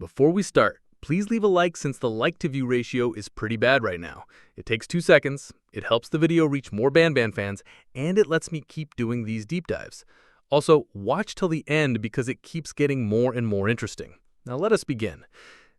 before we start, please leave a like since the like-to-view ratio is pretty bad right now. It takes 2 seconds, it helps the video reach more Banban fans, and it lets me keep doing these deep dives. Also, watch till the end because it keeps getting more and more interesting. Now let us begin.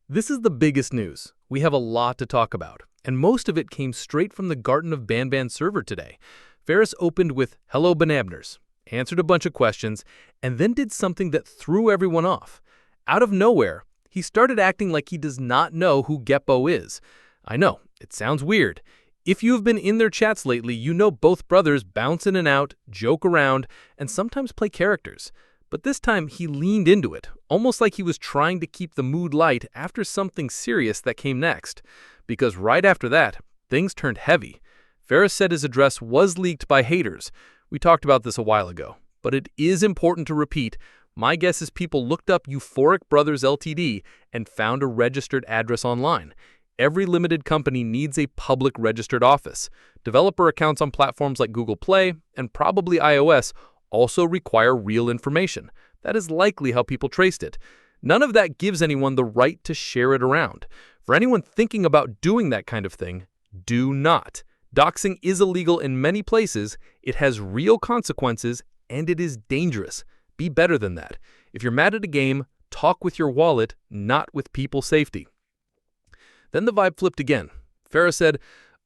This is the biggest news. We have a lot to talk about, and most of it came straight from the Garten of Banban server today. Ferris opened with "Hello Banabners," answered a bunch of questions, and then did something that threw everyone off. Out of nowhere, he started acting like he does not know who Geppo is. I know, it sounds weird. If you have been in their chats lately, you know both brothers bounce in and out, joke around, and sometimes play characters. But this time he leaned into it, almost like he was trying to keep the mood light after something serious that came next. Because right after that, things turned heavy. Ferris said his address was leaked by haters. We talked about this a while ago, but it is important to repeat. My guess is people looked up Euphoric Brothers Ltd. And found a registered address online. Every limited company needs a public registered office. Developer accounts on platforms like Google Play and probably iOS also require real information. That is likely how people traced it. None of that gives anyone the right to share it around. For anyone thinking about doing that kind of thing, do not. Doxing is illegal in many places, it has real consequences, and it is dangerous. Be better than that. If you're mad at a game, talk with your wallet, not with people's safety. Then the vibe flipped again. Ferris said,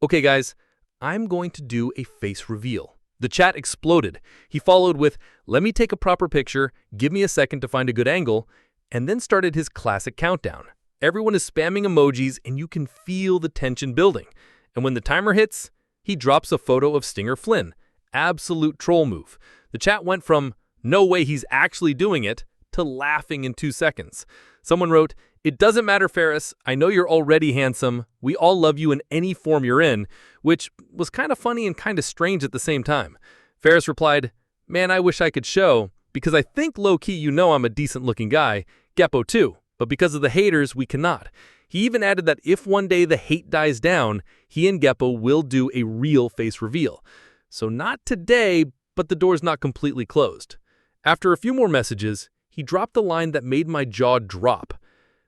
"Okay guys, I'm going to do a face reveal." The chat exploded. He followed with, "Let me take a proper picture, give me a second to find a good angle," and then started his classic countdown. Everyone is spamming emojis and you can feel the tension building. And when the timer hits, he drops a photo of Stinger Flynn. Absolute troll move. The chat went from, "No way he's actually doing it," to laughing in 2 seconds. Someone wrote, "It doesn't matter, Ferris. I know you're already handsome. We all love you in any form you're in," which was kind of funny and kind of strange at the same time. Ferris replied, "Man, I wish I could show, because I think low-key you know I'm a decent-looking guy. Geppo too, but because of the haters, we cannot." He even added that if one day the hate dies down, he and Geppo will do a real face reveal. So not today, but the door's not completely closed. After a few more messages, he dropped the line that made my jaw drop.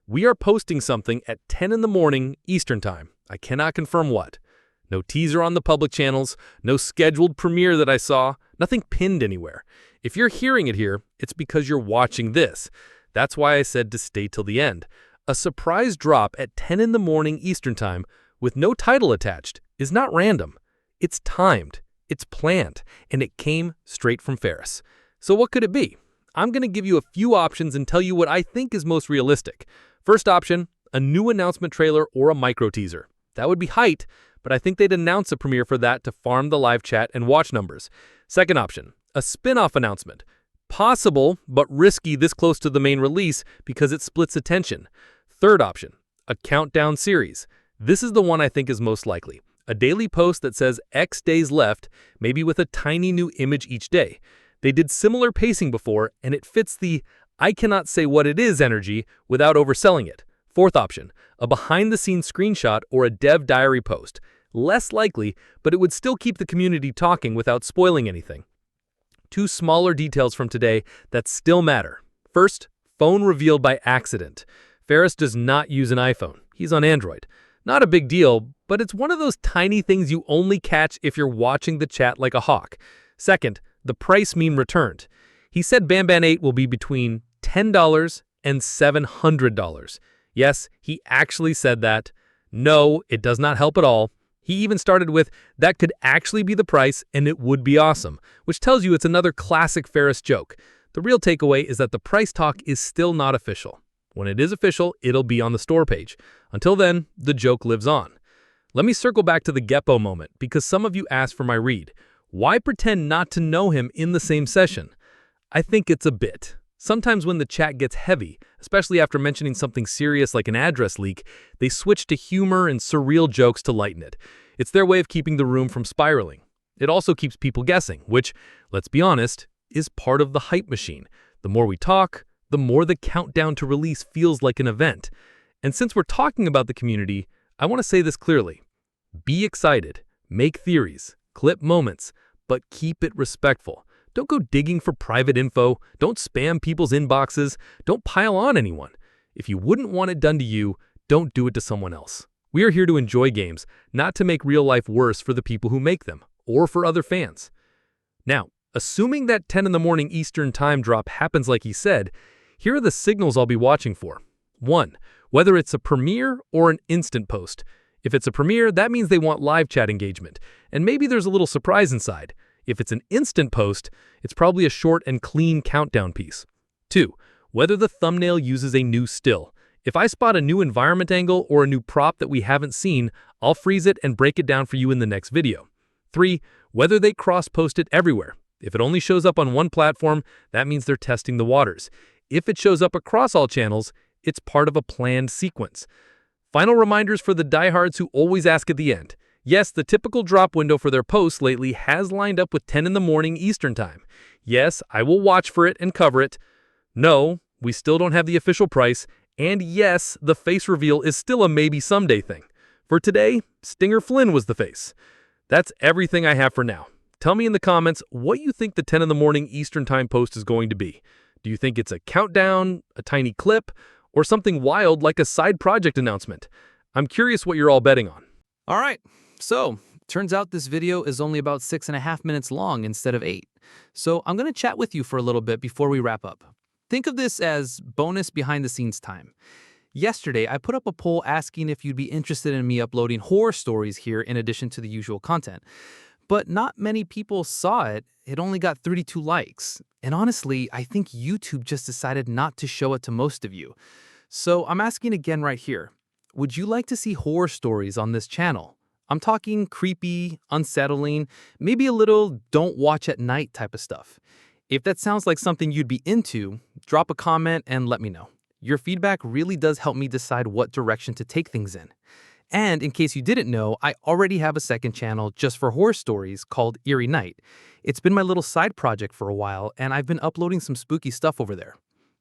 "We are posting something at 10 in the morning Eastern Time. I cannot confirm what. No teaser on the public channels, no scheduled premiere that I saw, nothing pinned anywhere. If you're hearing it here, it's because you're watching this. That's why I said to stay till the end. A surprise drop at 10 in the morning Eastern Time with no title attached is not random. It's timed, it's planned, and it came straight from Ferris. So what could it be? I'm going to give you a few options and tell you what I think is most realistic. First option, a new announcement trailer or a micro teaser. That would be hype, but I think they'd announce a premiere for that to farm the live chat and watch numbers. Second option, a spin-off announcement. Possible, but risky this close to the main release because it splits attention. Third option, a countdown series. This is the one I think is most likely. A daily post that says X days left, maybe with a tiny new image each day. They did similar pacing before, and it fits the "I cannot say what it is" energy without overselling it. Fourth option, a behind-the-scenes screenshot or a dev diary post. Less likely, but it would still keep the community talking without spoiling anything. 2 smaller details from today that still matter. First, phone revealed by accident. Ferris does not use an iPhone. He's on Android. Not a big deal, but it's one of those tiny things you only catch if you're watching the chat like a hawk. Second, the price meme returned. He said Banban 8 will be between $10 and $700. Yes, he actually said that. No, it does not help at all. He even started with, "That could actually be the price and it would be awesome," which tells you it's another classic Ferris joke. The real takeaway is that the price talk is still not official. When it is official, it'll be on the store page. Until then, the joke lives on. Let me circle back to the Geppo moment because some of you asked for my read. Why pretend not to know him in the same session? I think it's a bit. Sometimes when the chat gets heavy, especially after mentioning something serious like an address leak, they switch to humor and surreal jokes to lighten it. It's their way of keeping the room from spiraling. It also keeps people guessing, which, let's be honest, is part of the hype machine. The more we talk, the more the countdown to release feels like an event. And since we're talking about the community, I want to say this clearly. Be excited, make theories, clip moments, but keep it respectful. Don't go digging for private info. Don't spam people's inboxes. Don't pile on anyone. If you wouldn't want it done to you, don't do it to someone else. We are here to enjoy games, not to make real life worse for the people who make them, or for other fans. Now, assuming that 10 in the morning Eastern Time drop happens like he said, here are the signals I'll be watching for. 1. Whether it's a premiere or an instant post. If it's a premiere, that means they want live chat engagement, and maybe there's a little surprise inside. If it's an instant post, it's probably a short and clean countdown piece. 2. Whether the thumbnail uses a new still. If I spot a new environment angle or a new prop that we haven't seen, I'll freeze it and break it down for you in the next video. 3. Whether they cross-post it everywhere. If it only shows up on one platform, that means they're testing the waters. If it shows up across all channels, it's part of a planned sequence. Final reminders for the diehards who always ask at the end. Yes, the typical drop window for their posts lately has lined up with 10 in the morning Eastern Time. Yes, I will watch for it and cover it. No, we still don't have the official price. And yes, the face reveal is still a maybe someday thing. For today, Stinger Flynn was the face. That's everything I have for now. Tell me in the comments what you think the 10 in the morning Eastern Time post is going to be. Do you think it's a countdown, a tiny clip, or something wild like a side project announcement? I'm curious what you're all betting on. All right, so turns out this video is only about 6.5 minutes long instead of 8. So I'm going to chat with you for a little bit before we wrap up. Think of this as bonus behind-the-scenes time. Yesterday, I put up a poll asking if you'd be interested in me uploading horror stories here in addition to the usual content. But not many people saw it. It only got 32 likes. And honestly, I think YouTube just decided not to show it to most of you. So I'm asking again right here. Would you like to see horror stories on this channel? I'm talking creepy, unsettling, maybe a little don't watch at night type of stuff. If that sounds like something you'd be into, drop a comment and let me know. Your feedback really does help me decide what direction to take things in. And in case you didn't know, I already have a second channel just for horror stories called Eerie Night. It's been my little side project for a while, and I've been uploading some spooky stuff over there.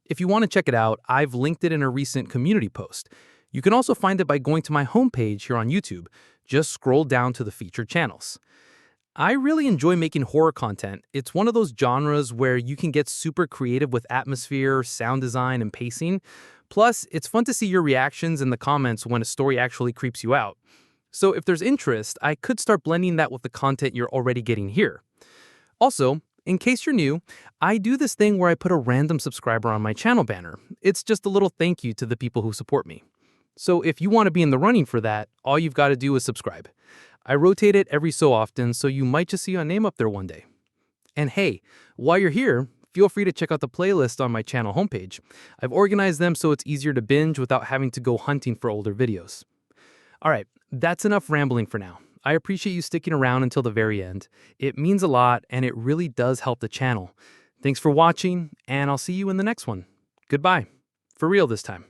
If you want to check it out, I've linked it in a recent community post. You can also find it by going to my homepage here on YouTube. Just scroll down to the featured channels. I really enjoy making horror content. It's one of those genres where you can get super creative with atmosphere, sound design, and pacing. Plus, it's fun to see your reactions in the comments when a story actually creeps you out. So if there's interest, I could start blending that with the content you're already getting here. Also, in case you're new, I do this thing where I put a random subscriber on my channel banner. It's just a little thank you to the people who support me. So if you want to be in the running for that, all you've got to do is subscribe. I rotate it every so often, so you might just see your name up there one day. And hey, while you're here, feel free to check out the playlist on my channel homepage. I've organized them so it's easier to binge without having to go hunting for older videos. All right, that's enough rambling for now. I appreciate you sticking around until the very end. It means a lot, and it really does help the channel. Thanks for watching, and I'll see you in the next one. Goodbye. For real this time.